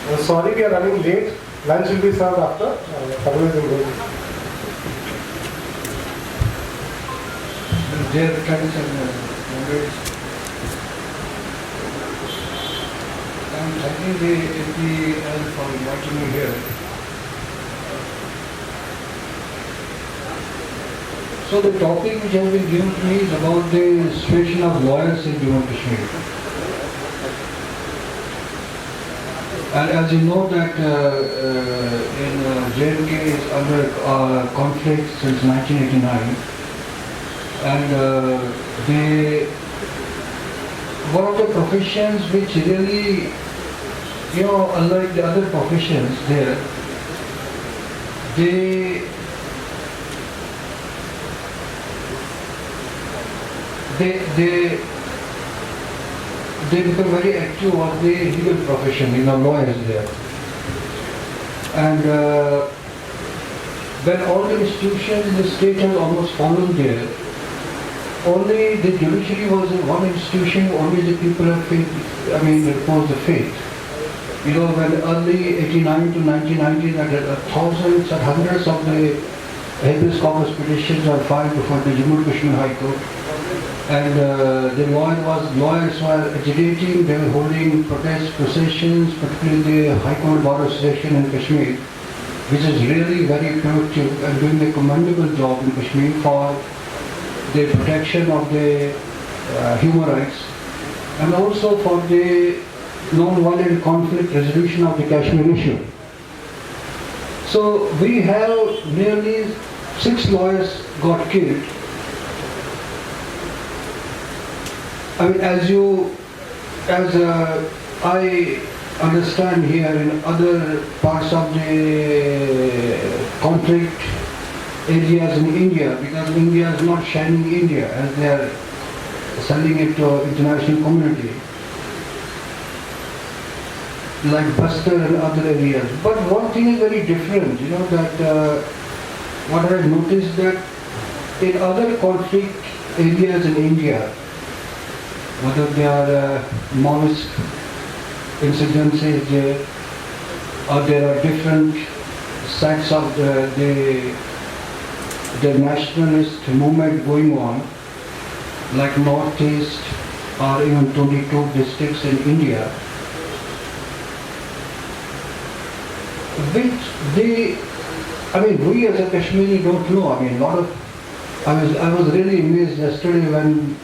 Sorry, we are running late. Lunch will be served after. Parvez Imroz. Their tradition always. And thanking the APL for inviting me here. So the topic which has been given to me is about the situation of lawyers in Jammu and Kashmir. And as you know that in JNK is under conflict since 1989, and one of the professions which really, unlike the other professions there, they become very active on the legal profession, lawyers there. And when all the institutions in the state have almost fallen there, only the judiciary was one institution, only the people have reposed the faith. When early 89 to 1990, that thousands and hundreds of the habeas corpus petitions are filed before the Jammu and Kashmir High Court. And the lawyers were agitating, they were holding protest processions, particularly the High Court Bar Association in Kashmir, which is really very productive and doing a commendable job in Kashmir for the protection of the human rights and also for the non-violent conflict resolution of the Kashmir issue. So we have nearly 6 lawyers got killed. As I understand here in other parts of the conflict areas in India, because India is not shining India as they are selling it to international community, like Bastar and other areas. But one thing is very different, that what I noticed that in other conflict areas in India, whether they are Maoist incidences there, or there are different sides of the nationalist movement going on, like Northeast or even 22 districts in India, which we as a Kashmiri don't know. I was really amazed yesterday when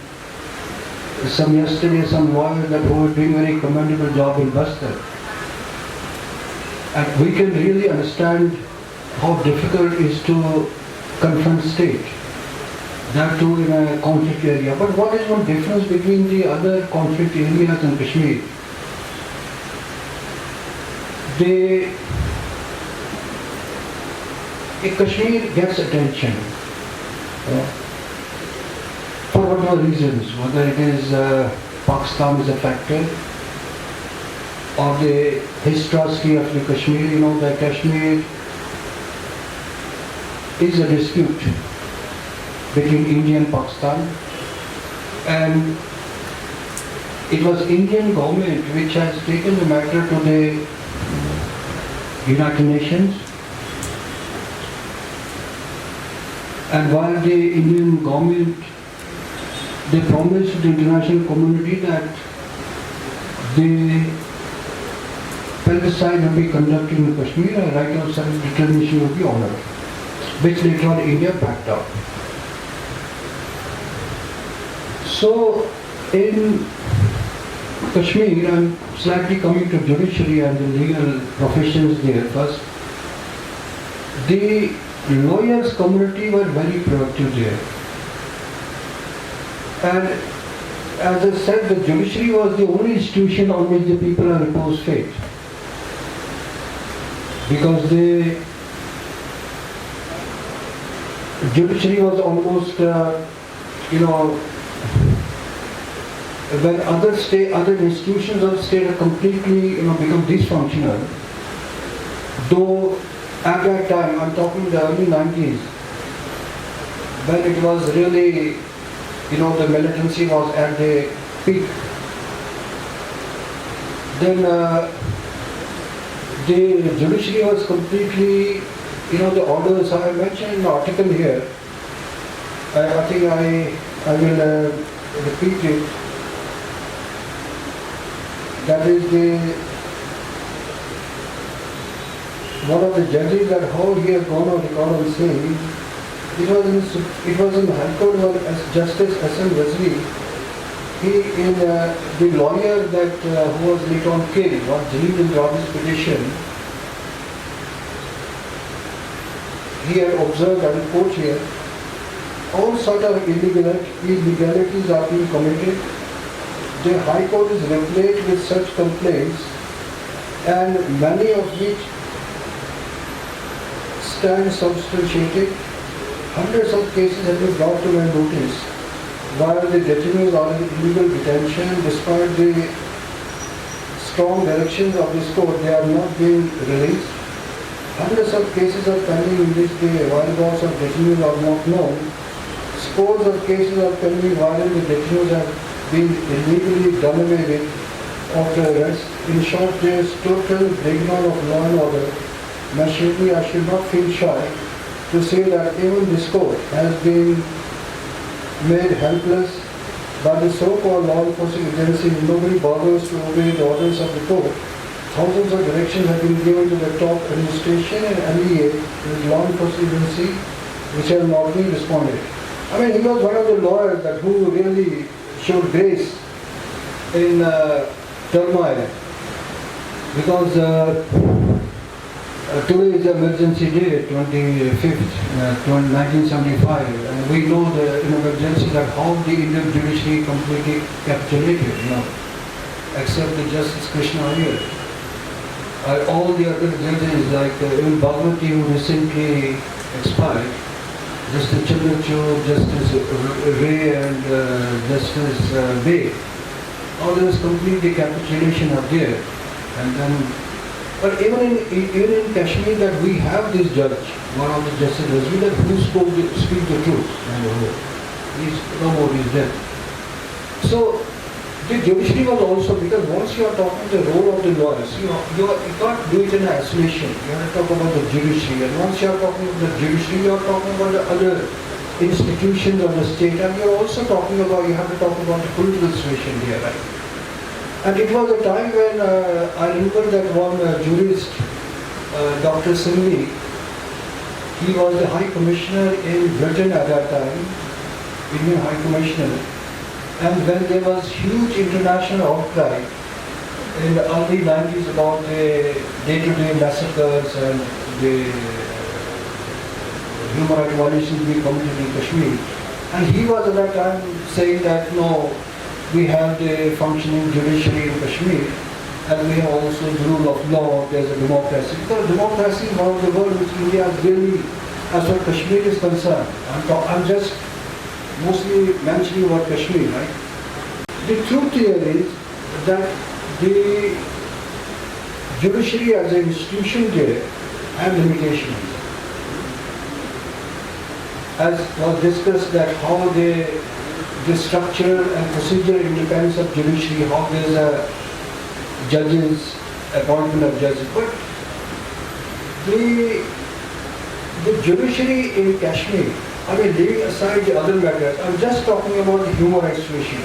some lawyers that were doing very commendable job in Bastar. And we can really understand how difficult it is to confront state, that too in a conflict area. But what is one difference between the other conflict areas and Kashmir? Kashmir gets attention. For whatever reasons, whether it is Pakistan is a factor or the historicity of the Kashmir, that Kashmir is a dispute between India and Pakistan, and it was Indian government which has taken the matter to the United Nations, and while the Indian government, they promised to the international community that the plebiscite will be conducted in Kashmir and right of self-determination will be honored, which later on India backed up. So in Kashmir, I'm slightly coming to judiciary and the legal professions there first. The lawyers community were very productive there. And as I said, the judiciary was the only institution on which the people have reposed faith. Because the judiciary was almost, when other institutions of state are completely, become dysfunctional, though at that time, I'm talking the early 90s, when it was really, the militancy was at the peak, then the judiciary was completely, the orders I mentioned in the article here. I think I will repeat it. That is one of the judges, that how he has gone on record on saying, it was in High Court where as Justice S.M. Razvi, the lawyer that who was later on killed, was jailed in Ravi's petition. He had observed at the court here, all sort of illegalities are being committed. The High Court is replete with such complaints, and many of which stand substantiated. Hundreds of cases have been brought to my notice while the detainees are in illegal detention. Despite the strong directions of this court, they are not being released. Hundreds of cases are pending in which the whereabouts of detainees are not known. Scores of cases are pending wherein the detainees have been illegally done away with after arrest. In short, there is total breakdown of law and order. Naturally, I should not feel shy to say that even this court has been made helpless by the so-called law enforcement agency. Nobody bothers to obey the orders of the court. Thousands of directions have been given to the top administration and LEA, the law enforcement agency, which have not been responded. I mean, he was one of the lawyers that who really showed grace in turmoil, because today is the emergency day, 25th, 1975, and we know the emergency that how the Indian judiciary completely capitulated, except the Justice Krishna Iyer. All the other judges, like even Bhagwati, who recently expired, Justice Chandrachud, Justice Ray, and Justice Bay, all this completely capitulation up there. And then, but even in Kashmir, that we have this judge, one of the justices, who speak the truth. He's no more, he's dead. So the judiciary was also, because once you are talking the role of the lawyers, you can't do it in isolation. You have to talk about the judiciary, and once you are talking about the judiciary, you are talking about the other institutions of the state, and you are also talking about, you have to talk about the political situation here, right? And it was a time when I remember that one jurist, Dr. Singhi, he was the High Commissioner in Britain at that time, Indian High Commissioner. And when there was huge international outcry in the early 90s about the day-to-day massacres and the human rights violations being committed in Kashmir, and he was at that time saying that no, we have the functioning judiciary in Kashmir, and we have also the rule of law, there's a democracy. Because democracy is one of the world which India is really, as far as Kashmir is concerned, I'm just mostly mentioning about Kashmir, right? The truth here is that the judiciary as an institution there has limitations. As was discussed, that how the structure and procedural independence of judiciary, how there is a judges, appointment of judges. But the judiciary in Kashmir, I mean, leaving aside the other matters, I'm just talking about the human rights situation.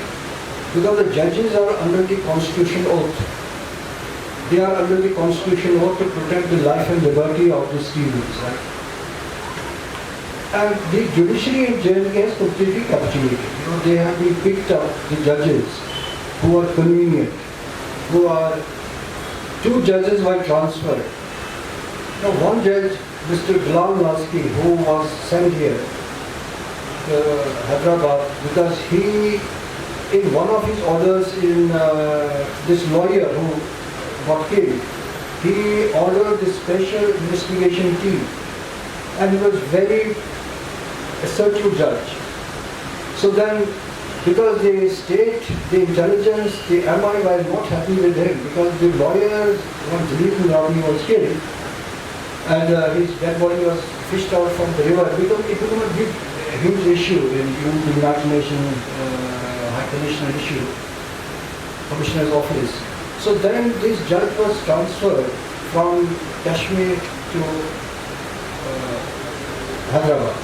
Because the judges are under the constitutional oath. They are under the constitutional oath to protect the life and liberty of the citizens, right? And the judiciary in JNK has completely capitulated. They have been picked up, the judges, who are convenient, who are, two judges were transferred. One judge, Mr. Ghulam Nasky, who was sent here to Hyderabad, because he, in one of his orders in this lawyer who got killed, he ordered the special investigation team, and he was very assertive judge. So then, because the state, the intelligence, the MI were not happy with him, because the lawyers, once Ravi was killed, and his dead body was fished out from the river, because it became a big, huge issue in the United Nations High Commissioner issue, Commissioner's office. So then this judge was transferred from Kashmir to Hyderabad.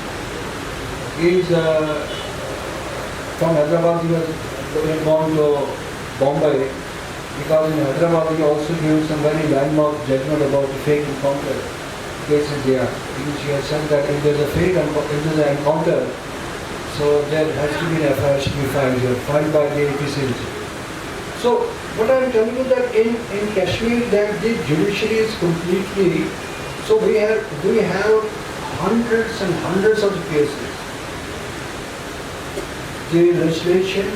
He's from Hyderabad, he was gone to Bombay, because in Hyderabad he also gave some very landmark judgment about the fake encounter cases there. He has said that if there's a fake encounter, so there has to be an FIR to be filed here, filed by the APC. So what I am telling you that in Kashmir that the judiciary is completely, so we have hundreds and hundreds of cases. The legislation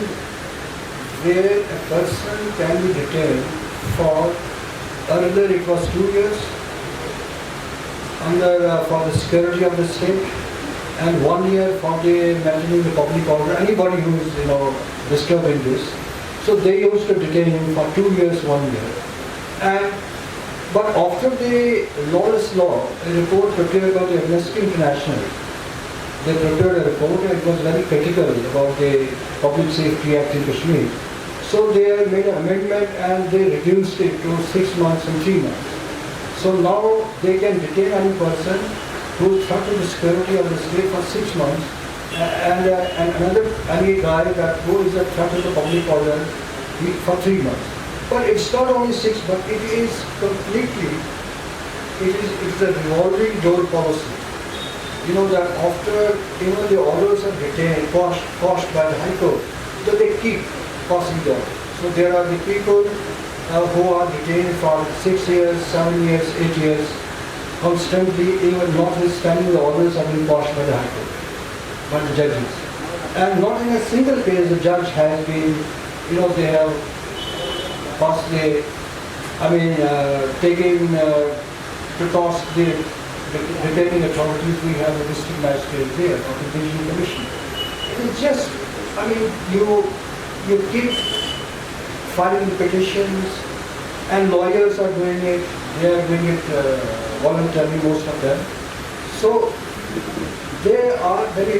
where a person can be detained for, earlier it was 2 years under for the security of the state, and 1 year for the maintaining the public order. Anybody who is disturbing this, so they used to detain him for 2 years, 1 year. And but after the lawless law, a report prepared by the Amnesty International, they prepared a report and it was very critical about the Public Safety Act in Kashmir. So they made an amendment and they reduced it to 6 months and 3 months. So now they can detain any person who is threatening the security of the state for 6 months, and any guy that who is a threat to the public order for 3 months. But it's not only 6, but it is completely, it's a revolving door policy. You know that after the orders are detained, quashed by the High Court, so they keep passing them. So there are the people who are detained for 6 years, 7 years, 8 years, constantly, even notwithstanding the orders have been quashed by the High Court, by the judges. And not in a single case the judge has been, they have passed taking to task the detaining authorities. We have a district magistrate there, or the Division Commission. It's just, you keep filing petitions, and lawyers are doing it. They are doing it voluntarily, most of them. So they are very.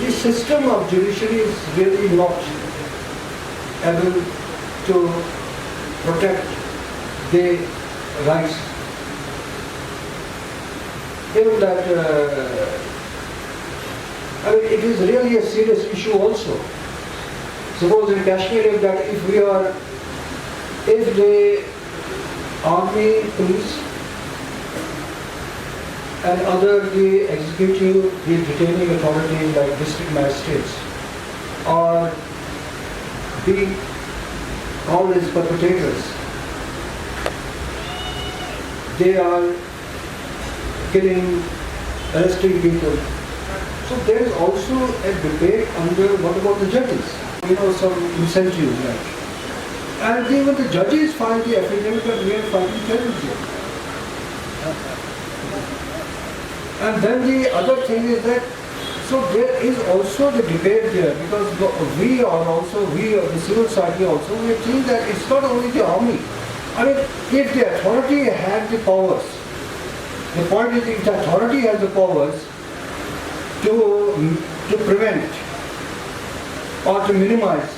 The system of judiciary is really not able to protect the rights. Even that, it is really a serious issue also. Suppose in Kashmir, if the army, police, and the executive, the detaining authorities like district magistrates are being called as perpetrators, they are killing, arresting people. So there is also a debate under what about the judges? Some incentives like. And even the judges find the affidavit that we are fighting terrorism. And then the other thing is that, so there is also the debate there, because we, the civil society also, we think that it's not only the army. If the authority had the powers, the point is if the authority has the powers to prevent or to minimize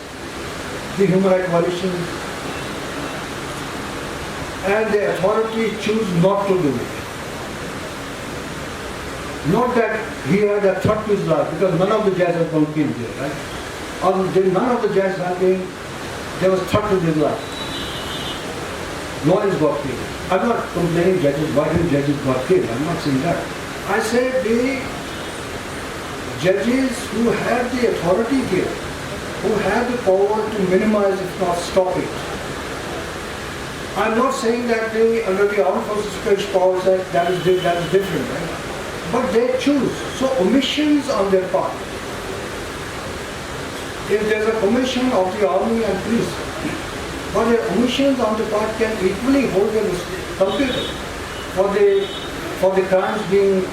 the human rights violations, and the authority choose not to do it. Not that he had a threat to his life, because none of the judges have been killed there, right? Or none of the judges have been, there was threat to his life. No one has got killed. I'm not complaining judges, why didn't judges got killed? I'm not saying that. I said the judges who had the authority here, who had the power to minimize, if not stop it. I'm not saying that under the Armed Forces Special Powers Act that is different, right? But they choose. So omissions on their part. If there's a commission of the army and police, but their omissions on the part can equally hold them culpable for the crimes being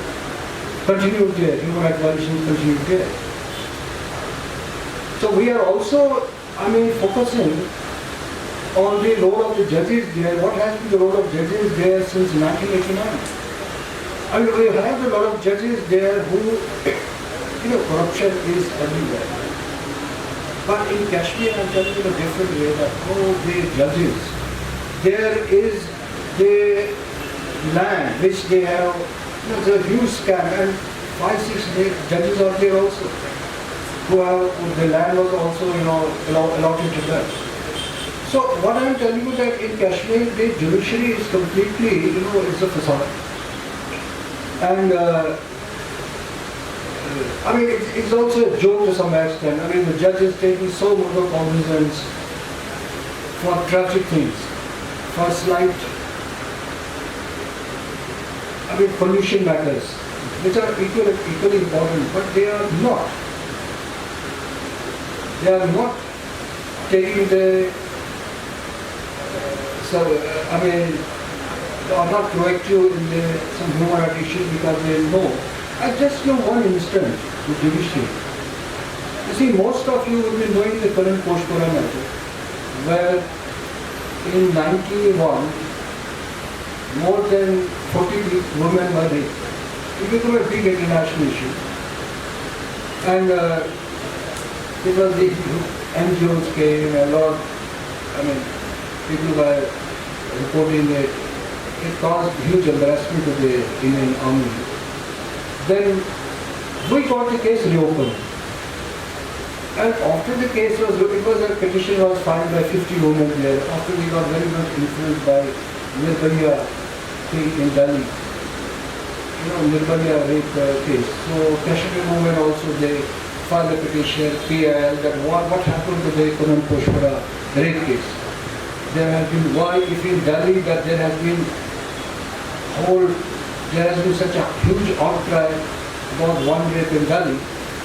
continued there, human rights violations continued there. So we are also, focusing on the role of the judges there. What has been the role of judges there since 1989? We have a lot of judges there who, corruption is everywhere. But in Kashmir, I'm telling you a different way that, the judges, there is the land which they have, it's a huge scam, and 5-6 judges are there also, who have, the land was also, allotted to them. So what I am telling you that in Kashmir, the judiciary is completely, it's a facade. And it's also a joke to some extent. The judge is taking so much of cognizance for tragic things, for slight, pollution matters, which are equally important, but they are not. They are not taking the, they are not proactive in some human rights issues because they know. I just know one instance with judiciary. You see, most of you will be knowing the current Kashmiri matter, where in 91, more than 40 women were raped. It became a big international issue. And it was the NGOs came, a lot, people were reporting it. It caused huge embarrassment to the Indian army. Then we got the case reopened. And after the case was, it was a petition was filed by 50 women there. After we got very much influenced by Nirbhaya thing in Delhi. Nirbhaya rape case. So Kashmir movement also, they filed a petition, PIL, that what happened to the Kunal Pushpara rape case. There has been, why if in Delhi that there has been such a huge outcry about one rape in Delhi.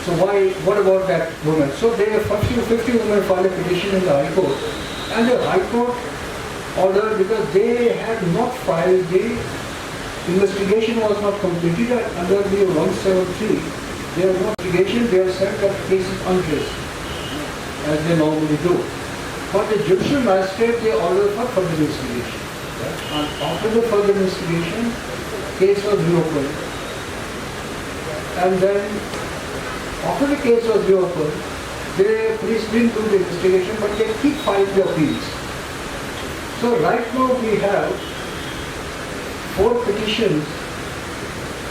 So what about that woman? So there were 50 women filed a petition in the High Court. And the High Court ordered, because they had not filed, the investigation was not completed under the 173. Their investigation, they have said that the case is untraced, as they normally do. But the judicial magistrate, they ordered for further investigation. And after the further investigation, case was reopened. And then, after the case was reopened, the police didn't do the investigation, but they keep filing the appeals. So right now we have 4 petitions.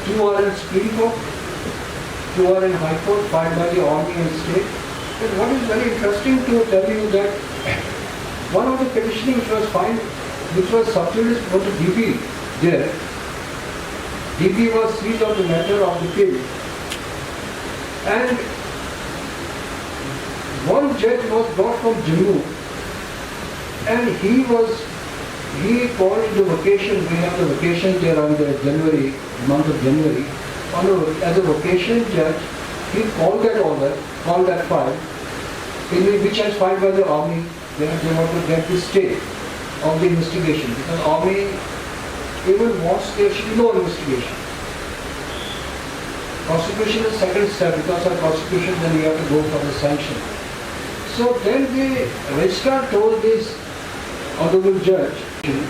2 are in Supreme Court, 2 are in High Court, filed by the army and state. And what is very interesting to tell you that one of the petitioning which was filed, which was subjudice for the DP there, DP was seized on the matter of the case. And one judge was brought from Jammu, and he called the vacation. We have the vacation there on the month of January. As a vacation judge, he called that order, called that file, which has filed by the army. They want to get the stay of the investigation, because army even wants there should be no investigation. Prosecution is second step, because of prosecution then we have to go for the sanction. So then the registrar told this honorable judge,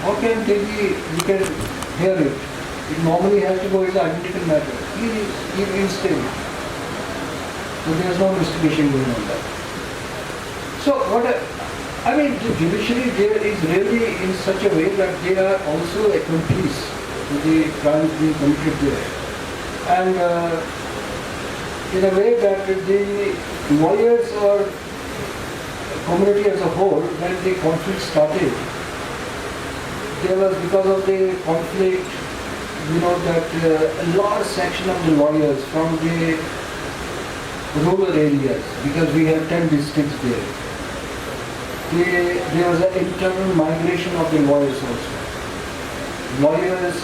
how can we can hear it? It normally has to go as an identical matter. He reinstated. So there is no investigation going on that. So the judiciary there is really in such a way that they are also accomplices to the crimes being committed there. And in a way that the lawyers or community as a whole, when the conflict started, there was, because of the conflict, that a large section of the lawyers from the rural areas, because we have 10 districts there, there was an internal migration of the lawyers also. Lawyers,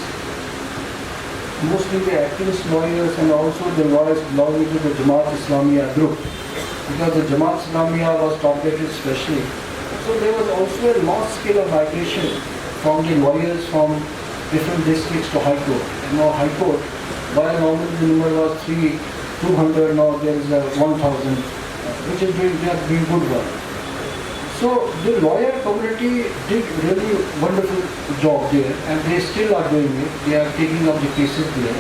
mostly the activist lawyers, and also the lawyers belonging to the Jamaat Islamiyah group, because the Jamaat Islamiyah was targeted especially. So there was also a large scale of migration from the lawyers from different districts to High Court. And now High Court, while normally the number was 200, now there is 1,000, which is doing good work. So the lawyer community did really wonderful job there, and they still are doing it. They are taking up the cases there,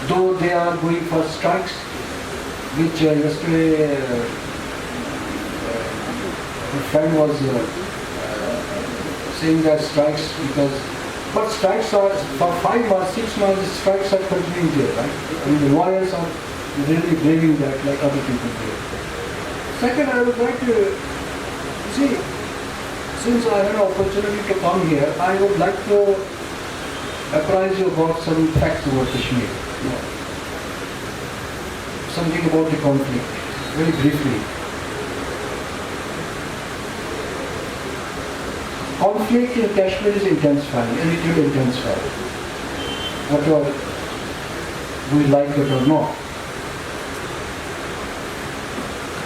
though they are going for strikes, which yesterday a friend was saying that strikes because But strikes are, for 5 months, 6 months, the strikes are continuing there, right? I mean, the lawyers are really braving that like other people do. Second, I would like to see, since I had an opportunity to come here, I would like to apprise you about some facts about Kashmir. You know, something about the conflict, very briefly. Conflict in Kashmir is intensifying, and it will intensify, whether we like it or not.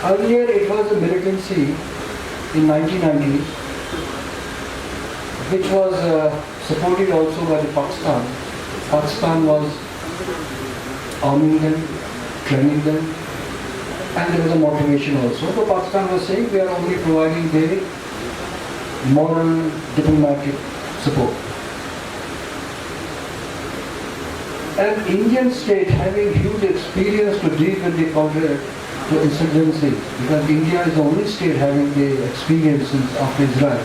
Earlier it was a militancy in 1990s, which was supported also by the Pakistan. Pakistan was arming them, training them, and there was a motivation also. So Pakistan was saying we are only providing the moral, diplomatic support. And Indian state having huge experience to deal with the counter to insurgency, because India is the only state having the experience after Israel,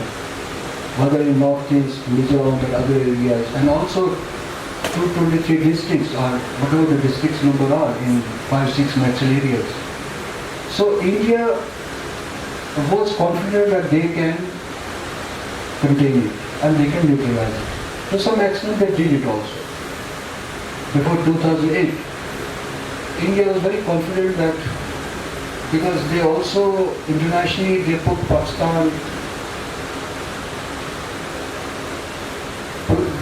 whether in Northeast, Mizoram and other areas, and also 223 districts or whatever the districts number are in 5-6 metro areas. So India was confident that they can contain it and they can neutralize it. To some extent they did it also. Before 2008, India was very confident that, because they also internationally they put Pakistan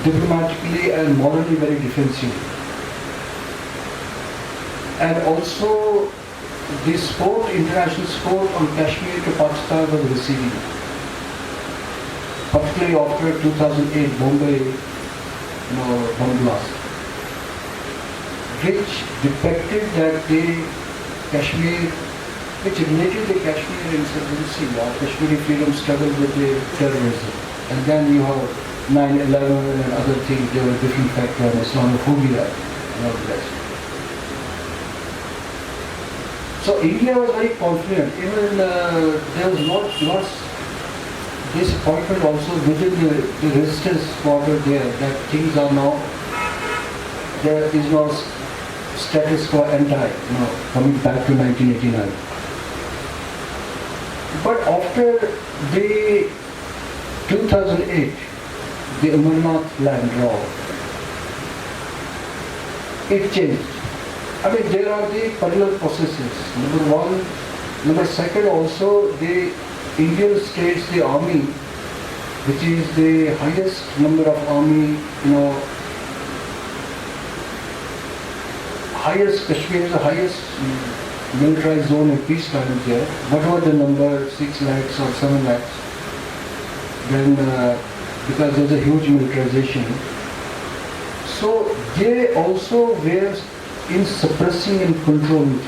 diplomatically and morally very defensive. And also the support, international support on Kashmir to Pakistan was receding. Particularly after 2008 Bombay bomb blast, which depicted that the Kashmir, which related the Kashmir insurgency or Kashmiri freedom struggle with the terrorism. And then you have 9/11 and other things, there were different factors, Islamophobia and all the rest. So India was very confident. Even there was not disappointment also within the resistance quarter there, that things are now, there is no status quo coming back to 1989. But after the 2008, the Amarnath land law, it changed. I mean, there are the parallel processes. Number one. Number second, also the Indian states, the army, which is the highest number of army, highest, Kashmir is the highest militarized zone in peace times there. Whatever the number, 6 lakhs or 7 lakhs, then because there's a huge militarization. So they also were in suppressing and controlling.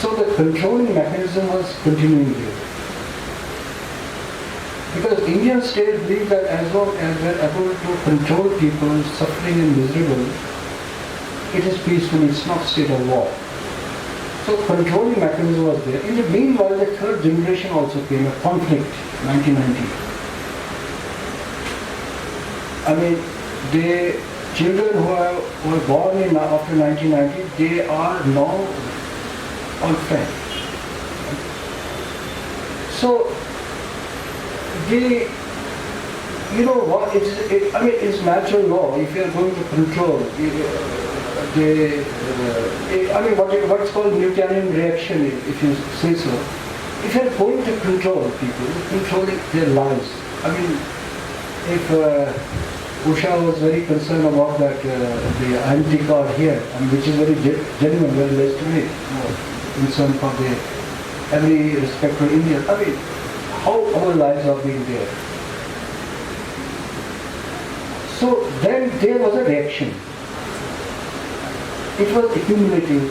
So the controlling mechanism was continuing here. Because Indian states believe that as long as they are able to control people suffering and miserable, it is peaceful, it's not state of war. So controlling mechanism was there. In the meanwhile, the third generation also came, a conflict, 1990. I mean, the children who were born after 1990, they are now on track. So, it's natural law. If you are going to control, what's called Draconian reaction, if you say so. If you are going to control people, controlling their lives. I mean, if Usha was very concerned about that, the identity card here, which is very genuine, very legitimate, concern for every respectful Indian. I mean, how our lives are being there. So then there was a reaction. It was accumulating.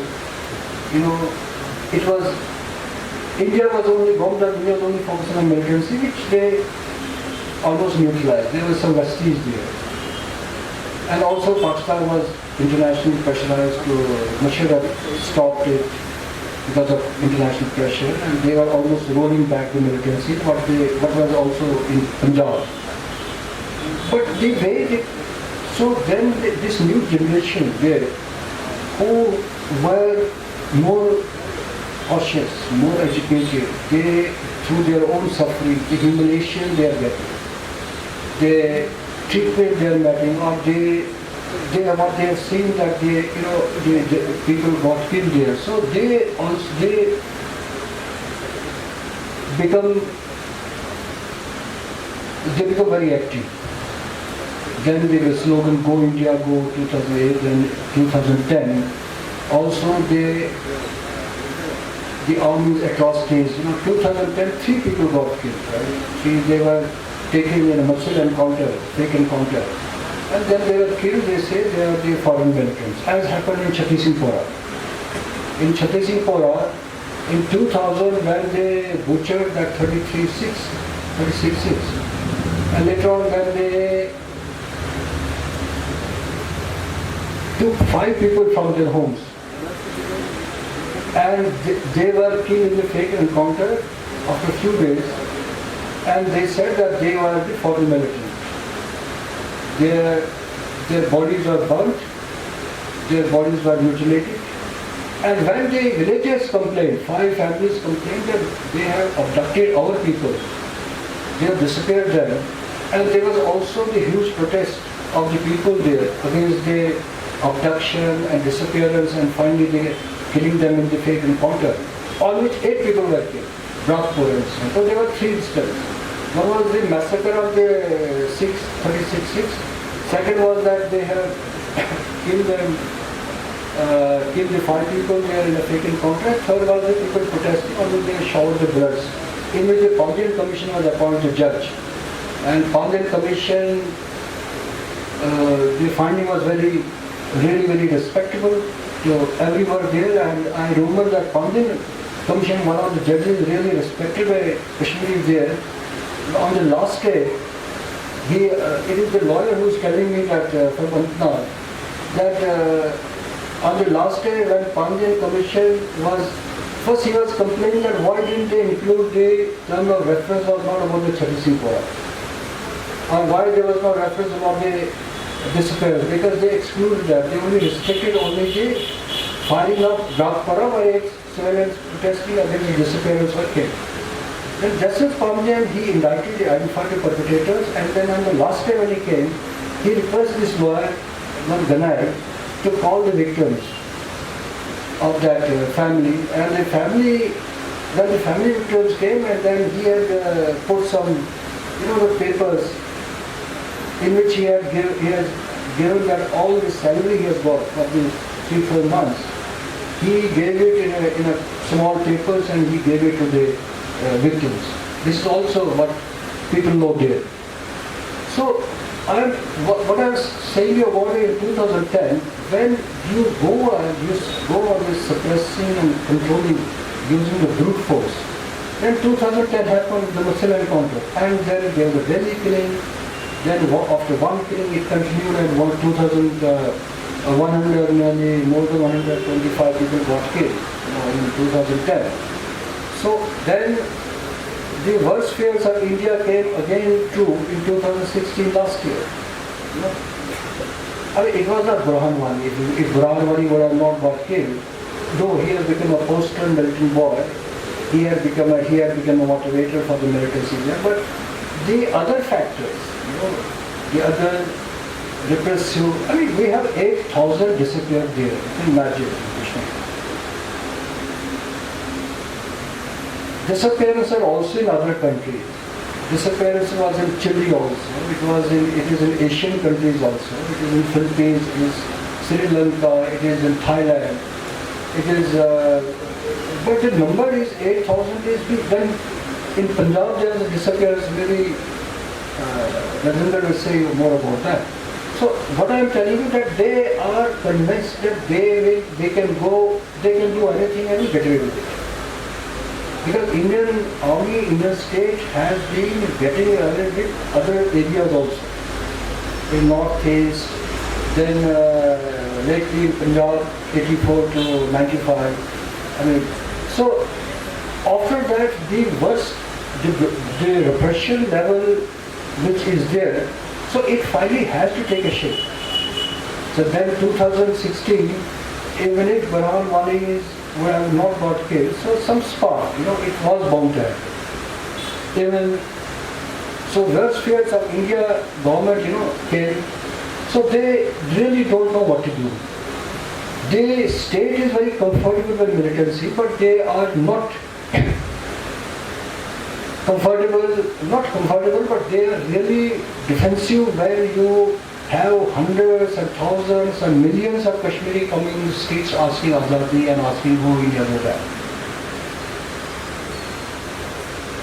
India was only bombed up, India was only focusing on militancy, which they almost neutralized. There was some vestige there. And also Pakistan was internationally pressurized to, should have stopped it because of international pressure, and they were almost rolling back the militancy, what was also in Punjab. But the way so then this new generation there, who were more cautious, more educated, they, through their own suffering, the humiliation they are getting, the treatment they are getting, or what they have seen that the people got killed there. So they become very active. Then there was slogan Go India Go 2008 and 2010. Also the army's atrocities. 2010 3 people got killed. Right? They were taken in a muscle encounter, fake encounter. And then they were killed, they say they are the foreign militants, as happened in Chhattisgarh. In Chhattisgarh, in 2000, when they butchered that 36-6, and later on when they took 5 people from their homes, and they were killed in the fake encounter after a few days, and they said that they were the foreign militants. Their bodies were burnt, their bodies were mutilated, and when the villagers complained, 5 families complained that they have abducted our people, they have disappeared them, and there was also the huge protest of the people there against the abduction and disappearance, and finally they killing them in the fake encounter, on which 8 people were killed, Brakpur and so. So there were 3 incidents. One was the massacre of the 36-6. Second was that they have killed the 5 people there in a fake encounter. Third was the people protesting, on which they showered the bullets, in which the Parvez Commission was appointed judge. And Parvez Commission, the finding was really very respectable to everyone there, and I remember that Parvez Commission, one of the judges really respected by Kashmiri there. On the last day, it is the lawyer who is telling me that from Antnal, that on the last day when Parvez Commission was, first he was complaining that why didn't they include the term of reference was not about the Chhattisgarh, or why there was no reference about the disappearance, because they excluded that. They only restricted only the firing of Brakpara by civilians protesting against the disappearance of killed. Then Justice Parvez, he indicted, he identified the perpetrators, and then on the last day when he came, he requested this lawyer, Ganai, to call the victims of that family. And the family, when the family victims came, and then he had put some, the papers in which he has given that all the salary he has got for these 3-4 months, he gave it in a small papers, and he gave it to the victims. This is also what people know there. So, what I was saying about it in 2010, when you go on this suppressing and controlling using the brute force, then 2010 happened the muscle encounter, and then there was a Delhi killing. Then after one killing, it continued, and 100, nearly more than 125 people got killed in 2010. So then the worst fears of India came again too in 2016 last year. It was not Burhan Wani. If Burhan Wani would have not got killed, though he has become a post-term militant boy, he had become a motivator for the militancy there. But the other factors, the other repressive, we have 8,000 disappeared there. You can imagine. Disappearances are also in other countries. Disappearance was in Chile also. It is in Asian countries also. It is in Philippines, it is Sri Lanka, it is in Thailand. It is, but the number is 8,000 is big. Then in Punjab there is a disappearance. Maybe Rajendra will say more about that. So what I am telling you that they are convinced that they can do anything and get away with it. Because Indian Army, Indian state has been getting away with other areas also. In Northeast, then lately in Punjab, 84 to 95. So after that, the repression level which is there, So it finally has to take a shape. So then 2016, even if Burhan Wani would have not got killed, so some spark, it was bound to happen. Even so, worst fears of India government, came. So they really don't know what to do. The state is very comfortable with militancy, but they are not comfortable, but they are really defensive where you have hundreds and thousands and millions of Kashmiri coming in the streets asking Azadi and asking who India is that.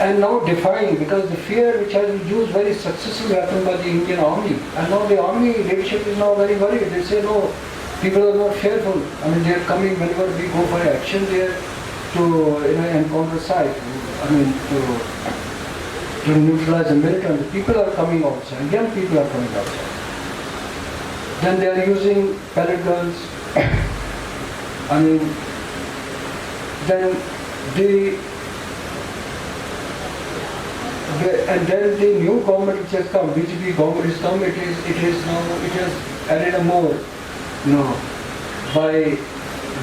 And now defying, because the fear which has been used very successfully happened by the Indian army. And now the army leadership is now very worried. They say, no, people are not fearful. I mean, they are coming whenever we go for action there to encounter site. I mean, to neutralize the militants. People are coming outside. Young people are coming outside. Then they are using pellet guns. I mean, then and then the new government which has come, BJP government has come, it has added a more, by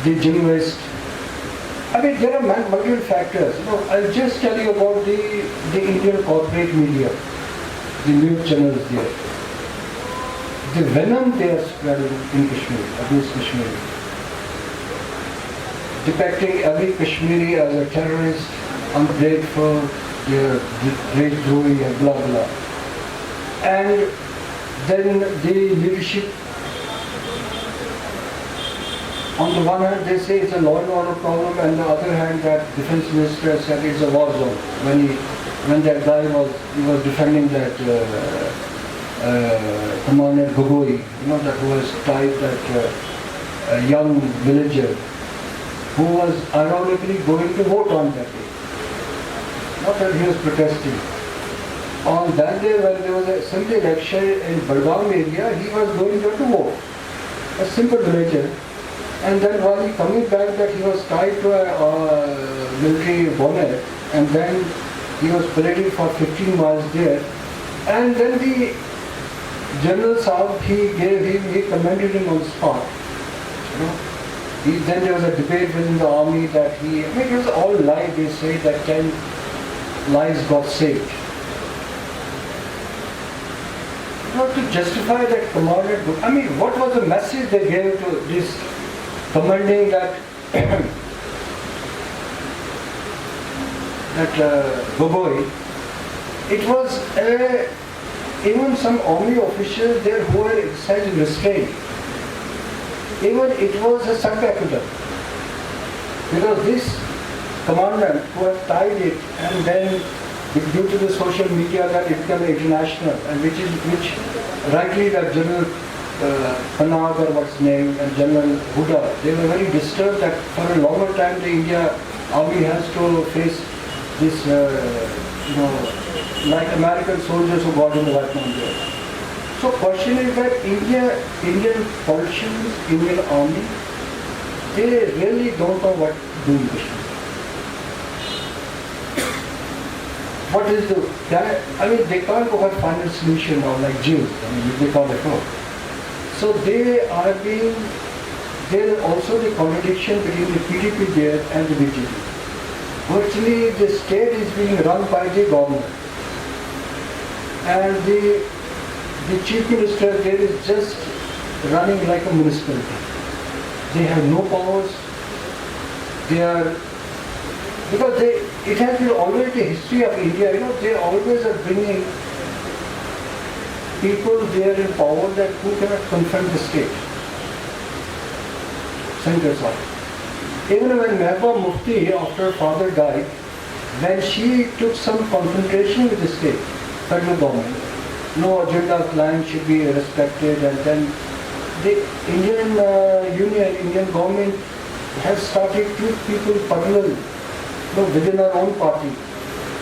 the journalist. I mean, there are multiple factors. I'll just tell you about the Indian corporate media, the news channels there. The venom they are spreading in Kashmir, against Kashmir, depicting every Kashmiri as a terrorist, ungrateful, race-throwing and blah blah. And then the leadership, on the one hand they say it's a law and order problem, and on the other hand that defense minister said it's a war zone. When that guy was defending that Commander Gogoi, that who was tied, that young villager who was ironically going to vote on that day. Not that he was protesting. On that day when there was a assembly election in Budgam area, he was going there to vote. A simple villager. And then while he coming back, that he was tied to a military bonnet, and then he was paraded for 15 miles there. And then the General Saab, he commended him on the spot. Then there was a debate within the army that it was all lie. They say that 10 lives got saved. To justify that commander, what was the message they gave to this commanding that Gogoi? It was even some army officials there who were exercising restraint. Even it was a sub-capital. Because this commandant who had tied it, and then due to the social media that it became international, and which rightly that General Panag or what's name and General Huda, they were very disturbed that for a longer time the India army has to face this, like American soldiers who got in the Vietnam War. So question is that Indian politicians, Indian army, they really don't know what to do in Kashmir. What is they can't go for final solution now like Jews, they can't afford. So there is also the contradiction between the PDP there and the BJP. Virtually the state is being run by the government. And the chief minister there is just running like a municipality. They have no powers. Because it has been always the history of India, they always are bringing people there in power that who cannot confront the state. Centers of. Even when Mehbooba Mufti, after her father died, when she took some confrontation with the state, federal government, no agenda line should be respected, and then the Indian Indian government has started to people parallel. Within our own party,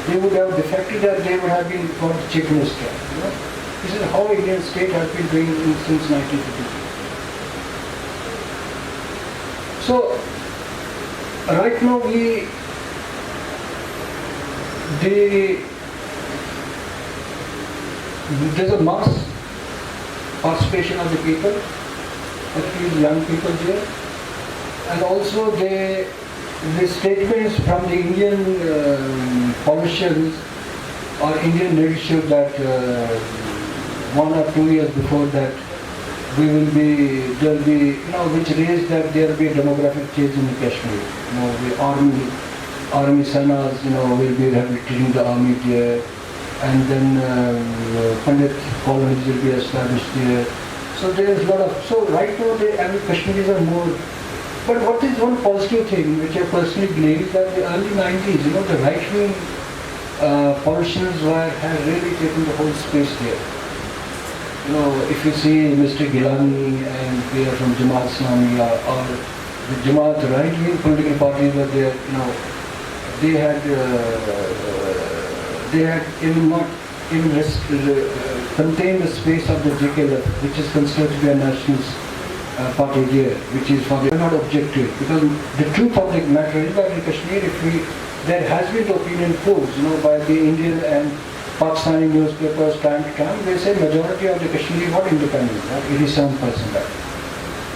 they would have defected and they would have been called chief minister. This is how Indian state has been doing since 1953. So, right now there's a mass participation of the people, especially young people there. And also the statements from the Indian politicians or Indian leadership that 1 or 2 years before that there will be, which raised that there will be a demographic change in Kashmir. The army sanas, will be rehabilitating the army there, and then Pandit colonies will be established there. So there is a lot of, so right now the Kashmiris are more. But what is one positive thing which I personally believe is that the early 90s, the right-wing politicians have really taken the whole space there. If you see Mr. Gilani and they are from Jamaat Islami or the Jamaat right-wing political parties were there, they had even not even contained the space of the JKLF, which is considered to be a nationalist party there, which is for the not objective, because the truth of the matter is that in Kashmir, there has been opinion polls, by the Indian and Pakistani newspapers time to time, they say majority of the Kashmiri want independence, 87%.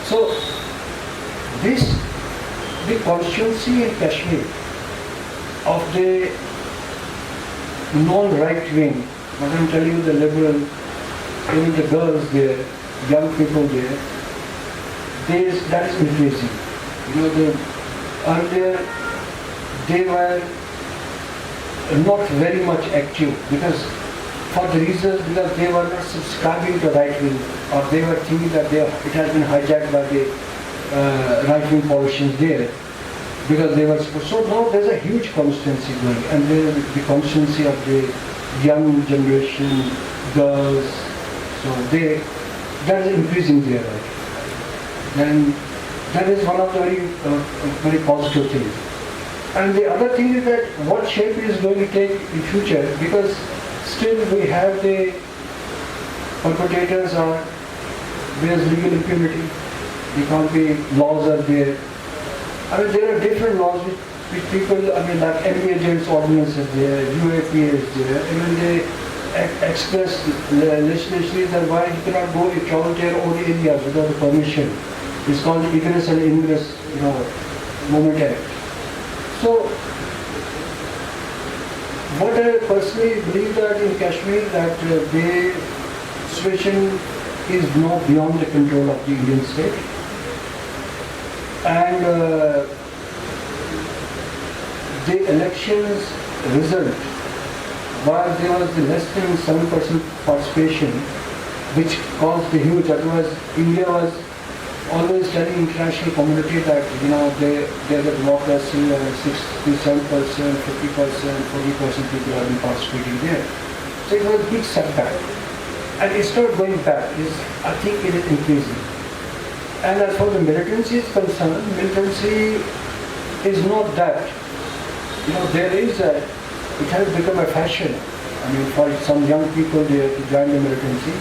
So the constituency in Kashmir of the non-right wing, but I'm telling you the liberal, even the girls there, young people there, that is increasing. Earlier they were not very much active because for the reasons because they were not subscribing to right wing, or they were thinking that it has been hijacked by the right wing politicians there, because they were supposed. So now there's a huge constituency going, and the constituency of the young generation, girls, so that is increasing there, right? And that is one of the very positive things. And the other thing is that what shape it is going to take in future, because still we have the perpetrators are, there's legal impunity, there can't be, laws are there. There are different laws which people, like enemy agents ordinance is there, UAPL is there, even they express legislation that why you cannot go to travel to your own areas without the permission. It's called Egress and Ingress, Movement Act. So, what I personally believe that in Kashmir, that the situation is not beyond the control of the Indian state. And the elections result, while there was less than 7% participation, which caused the huge, otherwise India was always telling international community that there's a democracy and 67%, 50%, 40% people have been participating there. So it was a big setback. And it's not going back, I think it is increasing. And as far as the militancy is concerned, militancy is not that. It has become a fashion, for some young people there to join the militancy.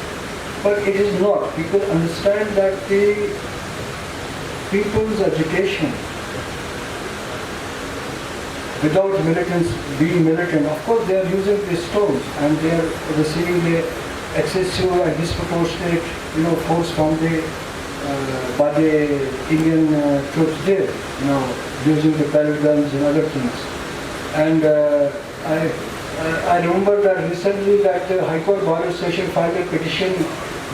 But it is not. People understand that the people's agitation without militants being militant, of course they are using pistols and they are receiving the excessive and disproportionate force from by the Indian troops there, using the pellet guns and other things. And I remember that recently that the High Court Bar Association filed a petition.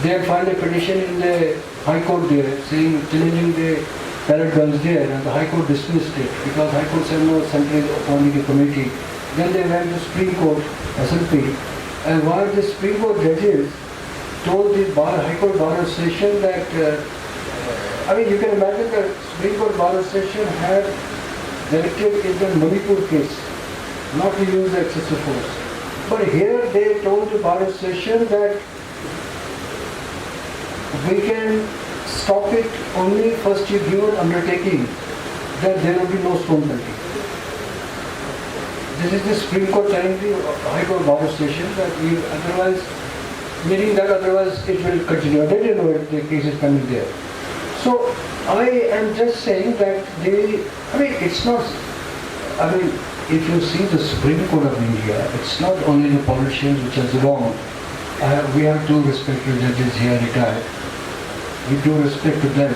They had filed a petition in the High Court there, saying challenging the pellet guns there, and the High Court dismissed it because High Court said no, Central is appointing a committee. Then they went to Supreme Court, SLP, and one of the Supreme Court judges told the High Court Bar Association that, you can imagine that Supreme Court Bar Association had directed in the Manipur case not to use excessive force. But here they told the Bar Association that we can stop it only first you give an undertaking that there will be no stone pelting. This is the Supreme Court telling the High Court Bar Association that otherwise, meaning that otherwise it will continue. They didn't know if the case is coming there. So I am just saying that it's not, if you see the Supreme Court of India, it's not only the politicians which is wrong. we have two respected judges here retired. We do respect to them.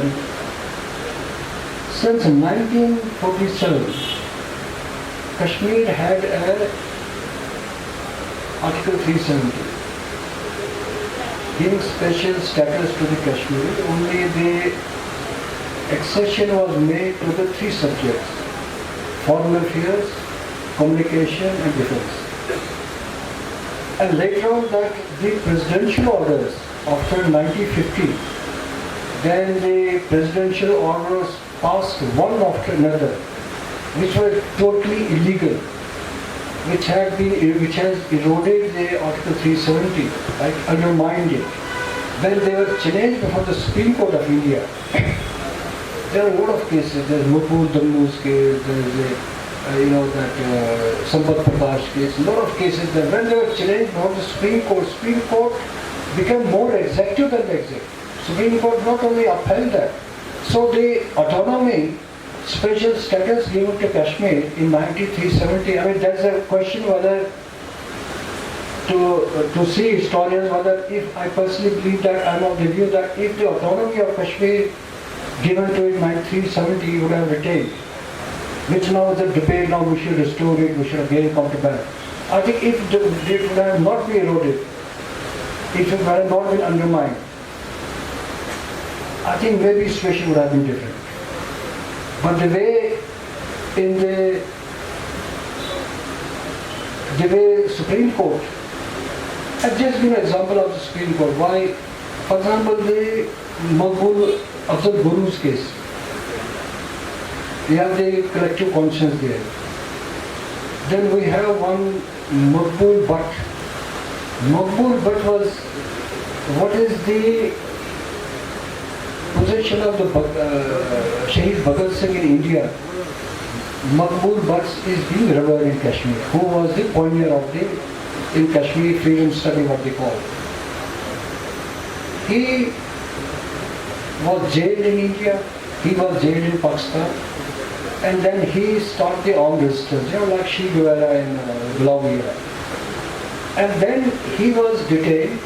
Since 1947, Kashmir had a Article 370 giving special status to the Kashmiri. Only the exception was made to the three subjects: foreign affairs, communication and defense. And later on that the presidential orders after 1950, then the presidential orders passed one after another, which were totally illegal, which has eroded the Article 370, like undermined it. When they were challenged before the Supreme Court of India, there are a lot of cases. There's Mukul Dammu's case, there's Sampat Prakash case, a lot of cases that when they were challenged before the Supreme Court became more exacting than the executive. Supreme Court not only upheld that, so the autonomy, special status given to Kashmir in 1970, I mean there's a question whether to see historians whether, if I personally believe that, I'm of the view that if the autonomy of Kashmir given to it in 1970 would have retained, which now is a debate, now we should restore it, we should again come to back. I think if it would have not been eroded, if it would have not been undermined, I think maybe the situation would have been different. But the way Supreme Court, I've just given an example of the Supreme Court. Why, for example, the Maqbul Afzal Guru's case. We have the collective conscience there. Then we have one Maqbul Bhatt. Maqbul Bhatt was, what is the position of the Shaheed Bhagat Singh in India? Maqbul Bhatt is being revered in Kashmir, who was the pioneer of the, in Kashmiri freedom struggle, what they call. He was jailed in India, he was jailed in Pakistan, and then he started the armed resistance, like She Guevara in Bolivia. And then he was detained,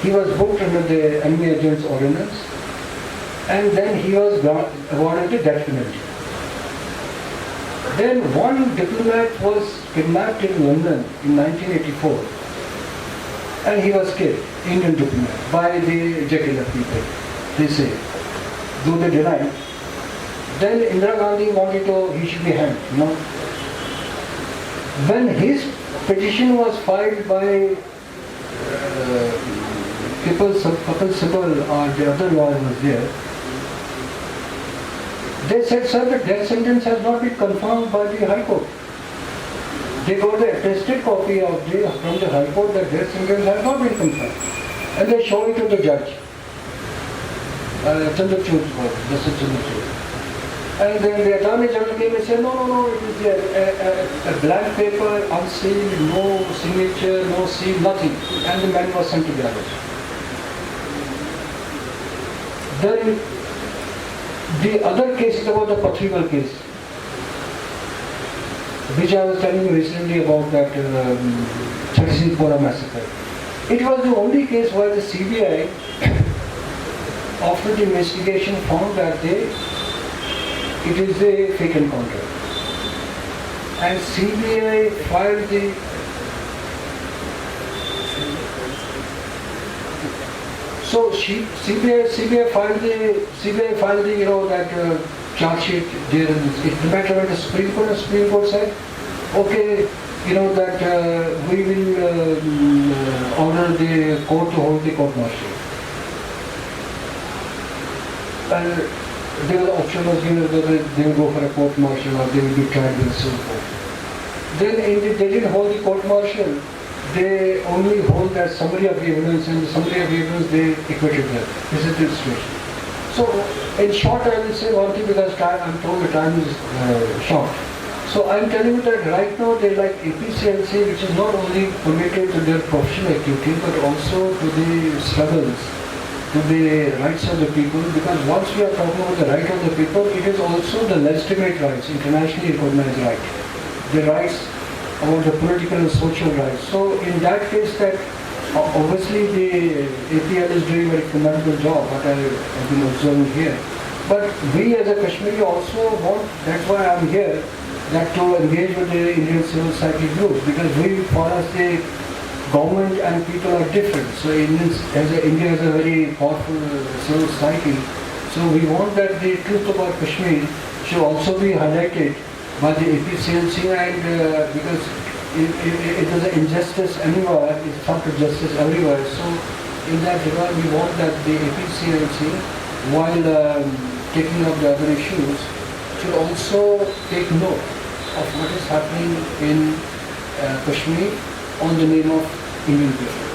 he was booked under the enemy agent's ordinance, and then he was awarded the death penalty. Then one diplomat was kidnapped in London in 1984, and he was killed, Indian diplomat, by the Jekyll people, they say, though they deny. Then Indira Gandhi wanted he should be hanged, When his petition was filed by Kapil Sibal or the other lawyer was there, they said, sir, the death sentence has not been confirmed by the High Court. They got the attested copy from the High Court that death sentence has not been confirmed. And they showed it to the judge, Justice Chandrachud. And then the Attorney General came and said, no, it is a blank paper, unsealed, no signature, no seal, nothing. And the man was sent to the arrest. Then the other case is about the Patrival case, which I was telling you recently about that Chhatisipura massacre. It was the only case where the CBI, after the investigation, found that it is a fake encounter. And CBI filed the CBI filed the charge sheet there. The matter went to Supreme Court, and Supreme Court said, okay, that we will order the court to hold the court martial. And there was option was given whether they will go for a court martial or they will be tried and so forth. Then they didn't hold the court martial. They only hold that summary of evidence, and the summary of evidence they acquitted them. This is the situation. So, in short, I will say one thing because I'm told the time is short. So, I'm telling you that right now they like APCLC, which is not only committed to their professional activity but also to the struggles, to the rights of the people. Because once we are talking about the right of the people, it is also the legitimate rights, internationally recognized right. The rights about the political and social rights. So in that case that Obviously, the APL is doing a very commendable job, what I have been observing here. But we as a Kashmiri also want, that's why I'm here, that to engage with the Indian civil society groups, because for us, the government and people are different. So India has a very powerful civil society. So we want that the truth about Kashmir should also be highlighted by the APCLC, and because it is an injustice anywhere, it's not a justice everywhere. So in that regard, we want that the APCLC, while taking up the other issues, should also take note of what is happening in Kashmir on the name of Indian people.